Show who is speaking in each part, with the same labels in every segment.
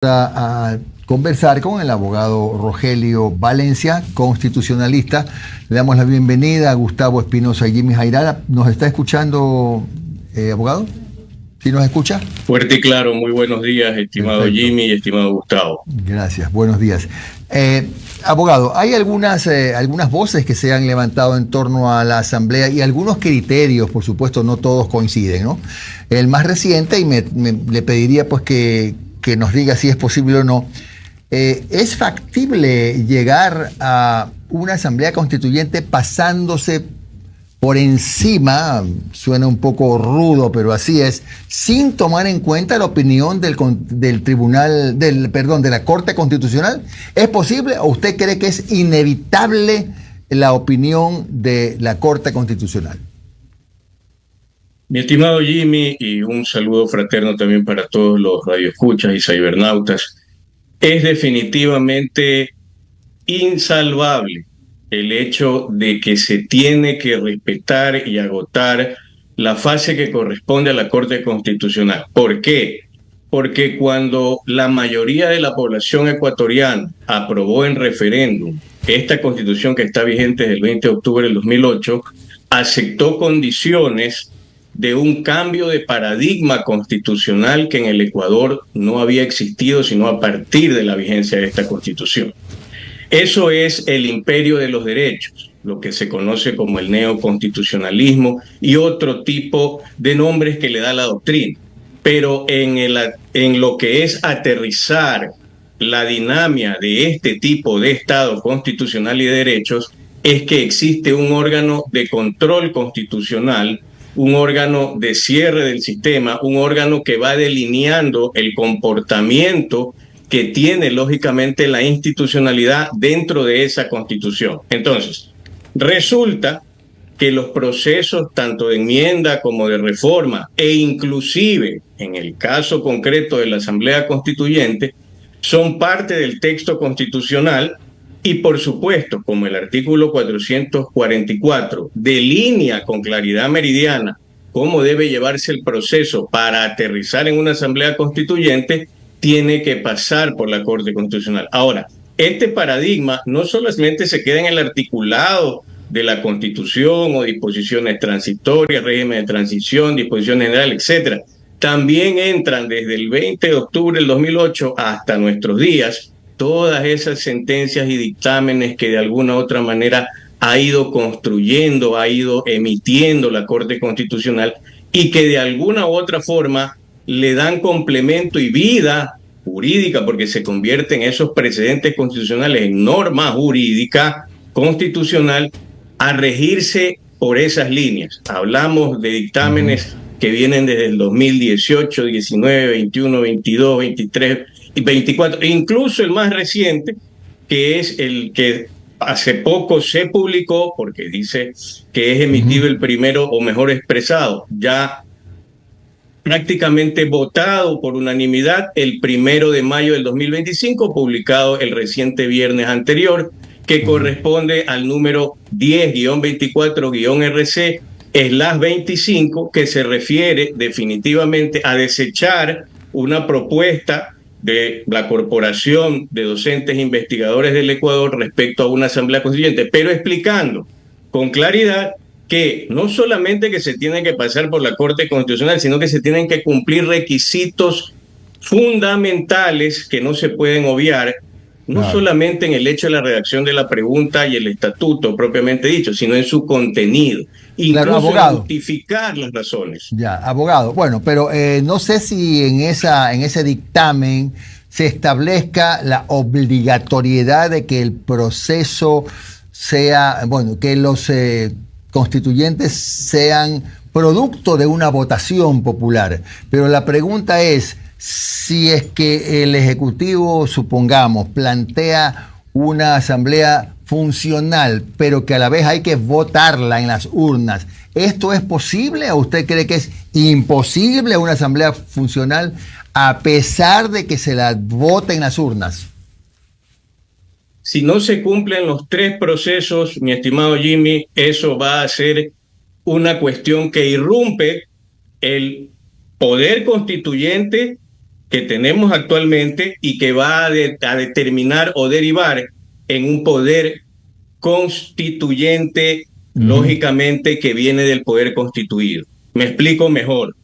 Speaker 1: A conversar con el abogado Rogelio Valencia, constitucionalista. Le damos la bienvenida a Gustavo Espinosa y Jimmy Jairala. ¿Nos está escuchando, abogado? ¿Sí nos escucha?
Speaker 2: Fuerte y claro, muy buenos días, estimado
Speaker 1: Perfecto.
Speaker 2: Jimmy y estimado Gustavo.
Speaker 1: Gracias, buenos días. Abogado, hay algunas voces que se han levantado en torno a la Asamblea y algunos criterios, por supuesto, no todos coinciden, ¿no? El más reciente, y le pediría pues que nos diga si es posible o no, ¿es factible llegar a una Asamblea Constituyente pasándose por encima, suena un poco rudo, pero así es, sin tomar en cuenta la opinión del tribunal, de la Corte Constitucional? ¿Es posible o usted cree que es inevitable la opinión de la Corte Constitucional?
Speaker 2: Mi estimado Jimmy, y un saludo fraterno también para todos los radioescuchas y cibernautas, es definitivamente insalvable el hecho de que se tiene que respetar y agotar la fase que corresponde a la Corte Constitucional. ¿Por qué? Porque cuando la mayoría de la población ecuatoriana aprobó en referéndum esta Constitución que está vigente desde el 20 de octubre del 2008, aceptó condiciones de un cambio de paradigma constitucional que en el Ecuador no había existido sino a partir de la vigencia de esta Constitución. Eso es el imperio de los derechos, lo que se conoce como el neoconstitucionalismo y otro tipo de nombres que le da la doctrina. Pero en lo que es aterrizar la dinámica de este tipo de Estado constitucional y de derechos, es que existe un órgano de control constitucional, un órgano de cierre del sistema, un órgano que va delineando el comportamiento que tiene lógicamente la institucionalidad dentro de esa Constitución. Entonces, resulta que los procesos tanto de enmienda como de reforma e inclusive en el caso concreto de la Asamblea Constituyente son parte del texto constitucional y por supuesto, como el artículo 444 delinea con claridad meridiana cómo debe llevarse el proceso para aterrizar en una Asamblea Constituyente, tiene que pasar por la Corte Constitucional. Ahora, este paradigma no solamente se queda en el articulado de la Constitución o disposiciones transitorias, régimen de transición, disposición general, etcétera. También entran desde el 20 de octubre del 2008 hasta nuestros días todas esas sentencias y dictámenes que de alguna u otra manera ha ido construyendo, ha ido emitiendo la Corte Constitucional y que de alguna u otra forma le dan complemento y vida jurídica porque se convierten esos precedentes constitucionales en norma jurídica constitucional a regirse por esas líneas. Hablamos de dictámenes que vienen desde el 2018, 19, 21, 22, 23 y 24, incluso el más reciente, que es el que hace poco se publicó, porque dice que es emitido el primero o mejor expresado, ya prácticamente votado por unanimidad el 1 de mayo del 2025, publicado el reciente viernes anterior, que corresponde al número 10-24-RC/25, que se refiere definitivamente a desechar una propuesta de la Corporación de Docentes e Investigadores del Ecuador respecto a una Asamblea Constituyente, pero explicando con claridad que no solamente que se tiene que pasar por la Corte Constitucional, sino que se tienen que cumplir requisitos fundamentales que no se pueden obviar, no solamente en el hecho de la redacción de la pregunta y el estatuto propiamente dicho, sino en su contenido, incluso en justificar las razones.
Speaker 1: Ya, abogado. Bueno, pero no sé si en ese dictamen se establezca la obligatoriedad de que el proceso sea, bueno, que los constituyentes sean producto de una votación popular. Pero la pregunta es, si es que el Ejecutivo, supongamos, plantea una asamblea funcional, pero que a la vez hay que votarla en las urnas, ¿esto es posible o usted cree que es imposible una asamblea funcional a pesar de que se la vote en las urnas?
Speaker 2: Si no se cumplen los tres procesos, mi estimado Jimmy, eso va a ser una cuestión que irrumpe el poder constituyente que tenemos actualmente y que va a determinar o derivar en un poder constituyente, lógicamente, que viene del poder constituido. Me explico mejor.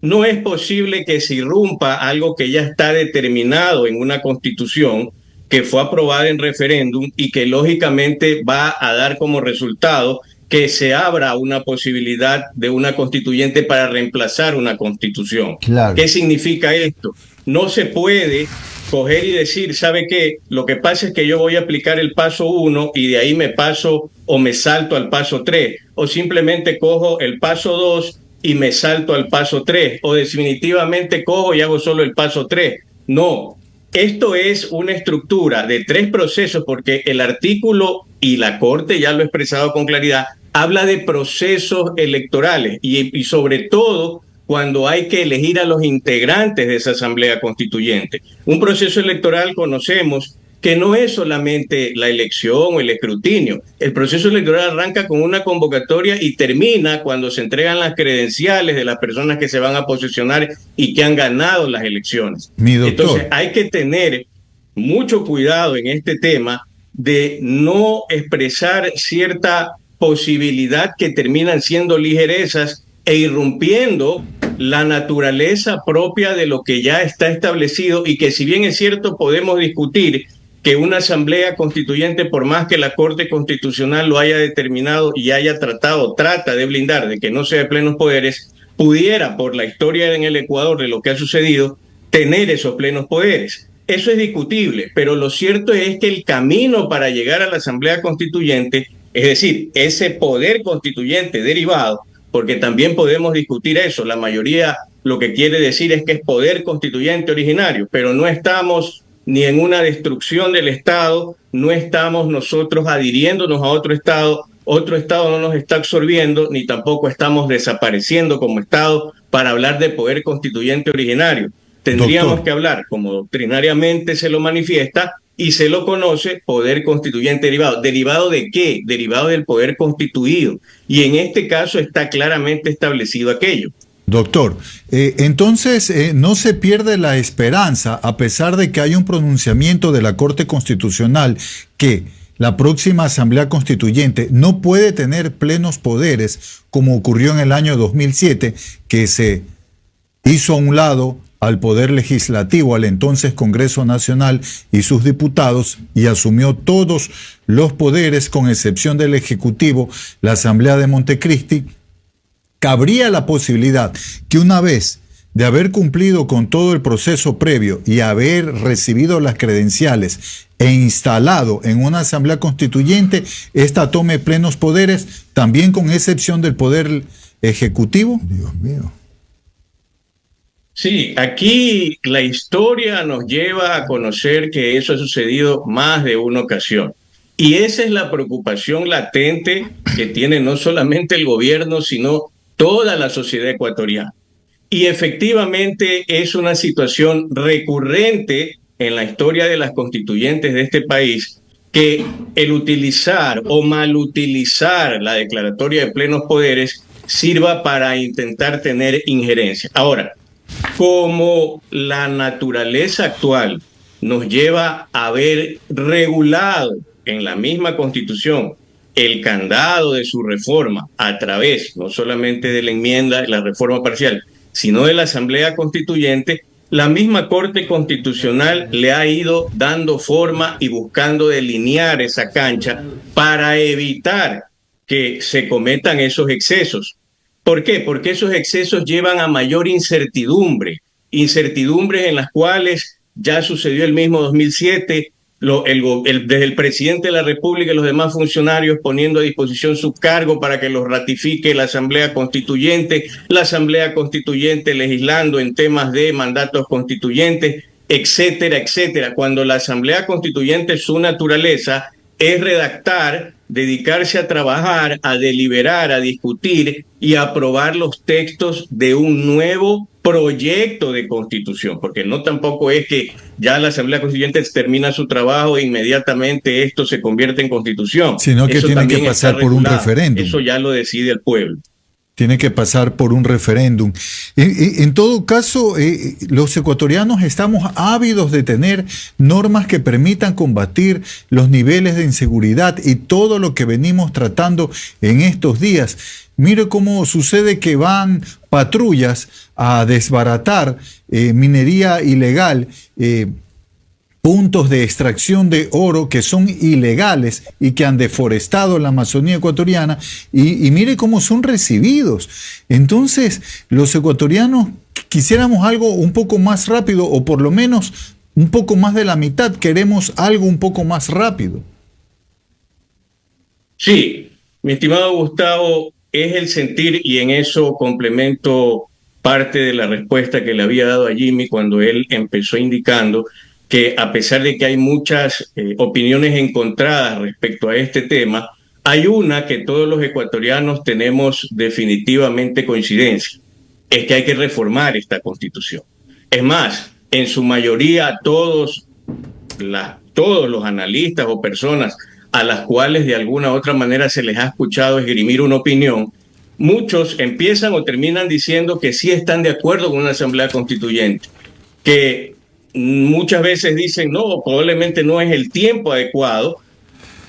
Speaker 2: No es posible que se irrumpa algo que ya está determinado en una constitución que fue aprobada en referéndum y que lógicamente va a dar como resultado que se abra una posibilidad de una constituyente para reemplazar una constitución.
Speaker 1: Claro.
Speaker 2: ¿Qué significa esto? No se puede coger y decir, ¿sabe qué? Lo que pasa es que yo voy a aplicar el paso 1 y de ahí me paso o me salto al paso 3, o simplemente cojo el paso 2 y me salto al paso 3, o definitivamente cojo y hago solo el paso 3. No, esto es una estructura de 3 procesos, porque el artículo, y la Corte ya lo ha expresado con claridad, habla de procesos electorales y sobre todo cuando hay que elegir a los integrantes de esa Asamblea Constituyente. Un proceso electoral, conocemos que no es solamente la elección o el escrutinio. El proceso electoral arranca con una convocatoria y termina cuando se entregan las credenciales de las personas que se van a posesionar y que han ganado las elecciones. Entonces hay que tener mucho cuidado en este tema de no expresar cierta posibilidad que terminan siendo ligerezas e irrumpiendo la naturaleza propia de lo que ya está establecido, y que, si bien es cierto, podemos discutir que una asamblea constituyente, por más que la Corte Constitucional lo haya determinado y haya trata de blindar de que no sea de plenos poderes, pudiera, por la historia en el Ecuador de lo que ha sucedido, tener esos plenos poderes. Eso es discutible, pero lo cierto es que el camino para llegar a la Asamblea Constituyente, es decir, ese poder constituyente derivado, porque también podemos discutir eso, la mayoría lo que quiere decir es que es poder constituyente originario, pero no estamos ni en una destrucción del Estado, no estamos nosotros adhiriéndonos a otro Estado no nos está absorbiendo, ni tampoco estamos desapareciendo como Estado para hablar de poder constituyente originario. Tendríamos que hablar, como doctrinariamente se lo manifiesta y se lo conoce, poder constituyente derivado. ¿Derivado de qué? Derivado del poder constituido. Y en este caso está claramente establecido aquello.
Speaker 3: Doctor, entonces no se pierde la esperanza, a pesar de que hay un pronunciamiento de la Corte Constitucional que la próxima Asamblea Constituyente no puede tener plenos poderes, como ocurrió en el año 2007, que se hizo a un lado al Poder Legislativo, al entonces Congreso Nacional y sus diputados, y asumió todos los poderes, con excepción del Ejecutivo, la Asamblea de Montecristi. Cabría la posibilidad que, una vez de haber cumplido con todo el proceso previo y haber recibido las credenciales e instalado en una Asamblea Constituyente, esta tome plenos poderes, también con excepción del Poder Ejecutivo.
Speaker 1: Dios mío.
Speaker 2: Sí, aquí la historia nos lleva a conocer que eso ha sucedido más de una ocasión. Y esa es la preocupación latente que tiene no solamente el gobierno, sino toda la sociedad ecuatoriana. Y efectivamente es una situación recurrente en la historia de las constituyentes de este país, que el utilizar o malutilizar la declaratoria de plenos poderes sirva para intentar tener injerencia. Ahora, como la naturaleza actual nos lleva a haber regulado en la misma Constitución el candado de su reforma a través no solamente de la enmienda, la reforma parcial, sino de la Asamblea Constituyente, la misma Corte Constitucional le ha ido dando forma y buscando delinear esa cancha para evitar que se cometan esos excesos. ¿Por qué? Porque esos excesos llevan a mayor incertidumbres en las cuales ya sucedió el mismo 2007, desde el presidente de la República y los demás funcionarios poniendo a disposición su cargo para que los ratifique la Asamblea Constituyente legislando en temas de mandatos constituyentes, etcétera, etcétera. Cuando la Asamblea Constituyente, su naturaleza es redactar, dedicarse a trabajar, a deliberar, a discutir y a aprobar los textos de un nuevo proyecto de constitución, porque no tampoco es que ya la Asamblea Constituyente termina su trabajo e inmediatamente esto se convierte en constitución,
Speaker 3: sino que
Speaker 2: eso
Speaker 3: tiene que pasar por un referéndum.
Speaker 2: Eso ya lo decide el pueblo.
Speaker 3: Tiene que pasar por un referéndum. En todo caso, los ecuatorianos estamos ávidos de tener normas que permitan combatir los niveles de inseguridad y todo lo que venimos tratando en estos días. Mire cómo sucede que van patrullas a desbaratar minería ilegal, puntos de extracción de oro que son ilegales y que han deforestado la Amazonía ecuatoriana, y mire cómo son recibidos. Entonces, los ecuatorianos quisiéramos algo un poco más rápido, o por lo menos un poco más de la mitad queremos algo un poco más rápido.
Speaker 2: Sí, mi estimado Gustavo, es el sentir, y en eso complemento parte de la respuesta que le había dado a Jimmy cuando él empezó indicando que a pesar de que hay muchas opiniones encontradas respecto a este tema, hay una que todos los ecuatorianos tenemos definitivamente coincidencia, es que hay que reformar esta Constitución. Es más, en su mayoría todos los analistas o personas a las cuales de alguna u otra manera se les ha escuchado esgrimir una opinión, muchos empiezan o terminan diciendo que sí están de acuerdo con una asamblea constituyente, que muchas veces dicen, no, probablemente no es el tiempo adecuado.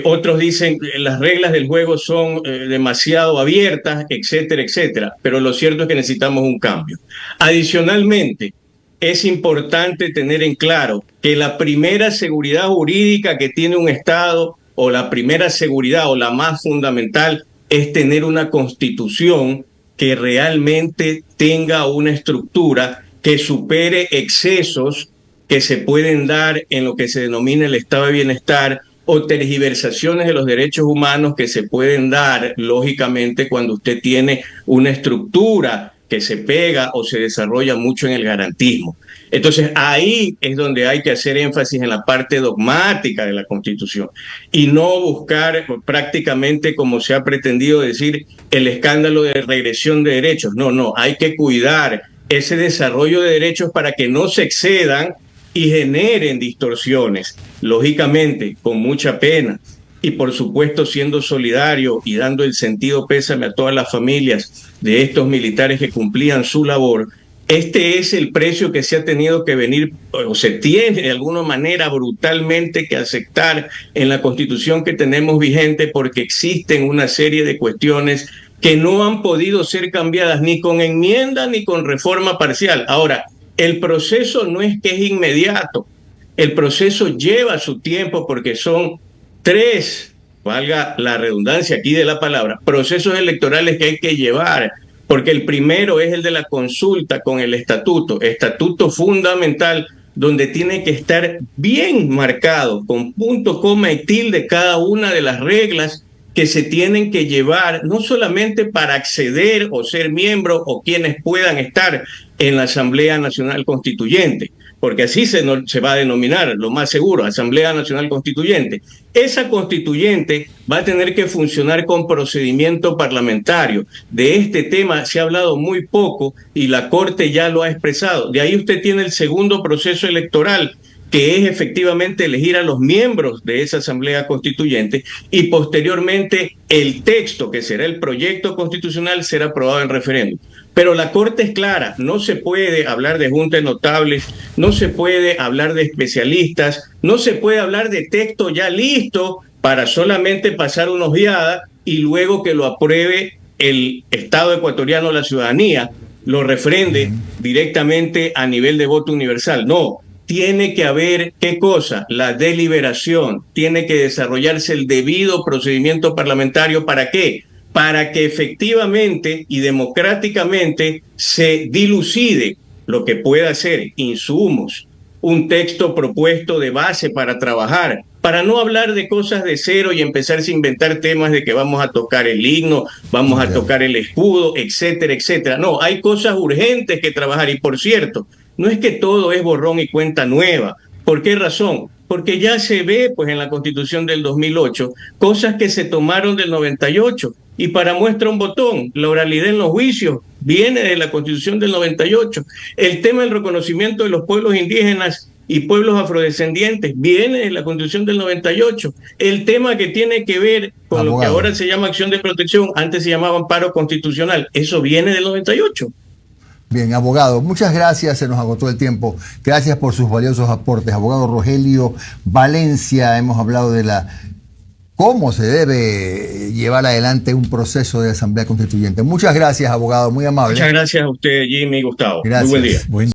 Speaker 2: Otros dicen las reglas del juego son demasiado abiertas, etcétera, etcétera. Pero lo cierto es que necesitamos un cambio. Adicionalmente, es importante tener en claro que la primera seguridad jurídica que tiene un Estado, o la primera seguridad o la más fundamental, es tener una constitución que realmente tenga una estructura que supere excesos que se pueden dar en lo que se denomina el estado de bienestar, o tergiversaciones de los derechos humanos que se pueden dar, lógicamente, cuando usted tiene una estructura que se pega o se desarrolla mucho en el garantismo. Entonces, ahí es donde hay que hacer énfasis en la parte dogmática de la Constitución y no buscar prácticamente, como se ha pretendido decir, el escándalo de regresión de derechos. No, hay que cuidar ese desarrollo de derechos para que no se excedan y generen distorsiones, lógicamente con mucha pena, y por supuesto siendo solidario y dando el sentido pésame a todas las familias de estos militares que cumplían su labor. Este es el precio que se ha tenido que venir, o se tiene de alguna manera brutalmente que aceptar en la Constitución que tenemos vigente, porque existen una serie de cuestiones que no han podido ser cambiadas ni con enmienda ni con reforma parcial. Ahora, el proceso no es que es inmediato, el proceso lleva su tiempo porque son 3, valga la redundancia aquí de la palabra, procesos electorales que hay que llevar, porque el primero es el de la consulta con el estatuto fundamental, donde tiene que estar bien marcado, con punto, coma y tilde, cada una de las reglas que se tienen que llevar, no solamente para acceder o ser miembro o quienes puedan estar en la Asamblea Nacional Constituyente, porque así se va a denominar, lo más seguro, Asamblea Nacional Constituyente. Esa constituyente va a tener que funcionar con procedimiento parlamentario. De este tema se ha hablado muy poco y la Corte ya lo ha expresado. De ahí usted tiene el segundo proceso electoral, que es efectivamente elegir a los miembros de esa Asamblea Constituyente, y posteriormente el texto, que será el proyecto constitucional, será aprobado en referéndum. Pero la Corte es clara, no se puede hablar de juntas notables, no se puede hablar de especialistas, no se puede hablar de texto ya listo para solamente pasar una ojeada y luego que lo apruebe el Estado ecuatoriano, la ciudadanía, lo refrende directamente a nivel de voto universal. No, tiene que haber, ¿qué cosa? La deliberación, tiene que desarrollarse el debido procedimiento parlamentario. ¿Para qué? Para que efectivamente y democráticamente se dilucide lo que pueda ser insumos, un texto propuesto de base para trabajar, para no hablar de cosas de cero y empezarse a inventar temas de que vamos a tocar el himno, vamos a tocar el escudo, etcétera, etcétera. No, hay cosas urgentes que trabajar. Y por cierto, no es que todo es borrón y cuenta nueva. ¿Por qué razón? Porque ya se ve, pues, en la Constitución del 2008, cosas que se tomaron del 98. Y para muestra un botón, la oralidad en los juicios viene de la Constitución del 98. El tema del reconocimiento de los pueblos indígenas y pueblos afrodescendientes viene de la Constitución del 98. El tema que tiene que ver con lo que ahora se llama acción de protección, antes se llamaba amparo constitucional, eso viene del 98.
Speaker 1: Bien, abogado, muchas gracias, se nos agotó el tiempo. Gracias por sus valiosos aportes. Abogado Rogelio Valencia, hemos hablado de cómo se debe llevar adelante un proceso de asamblea constituyente. Muchas gracias, abogado, muy amable.
Speaker 2: Muchas gracias a usted, Jimmy y Gustavo.
Speaker 1: Gracias.
Speaker 2: Muy buen día.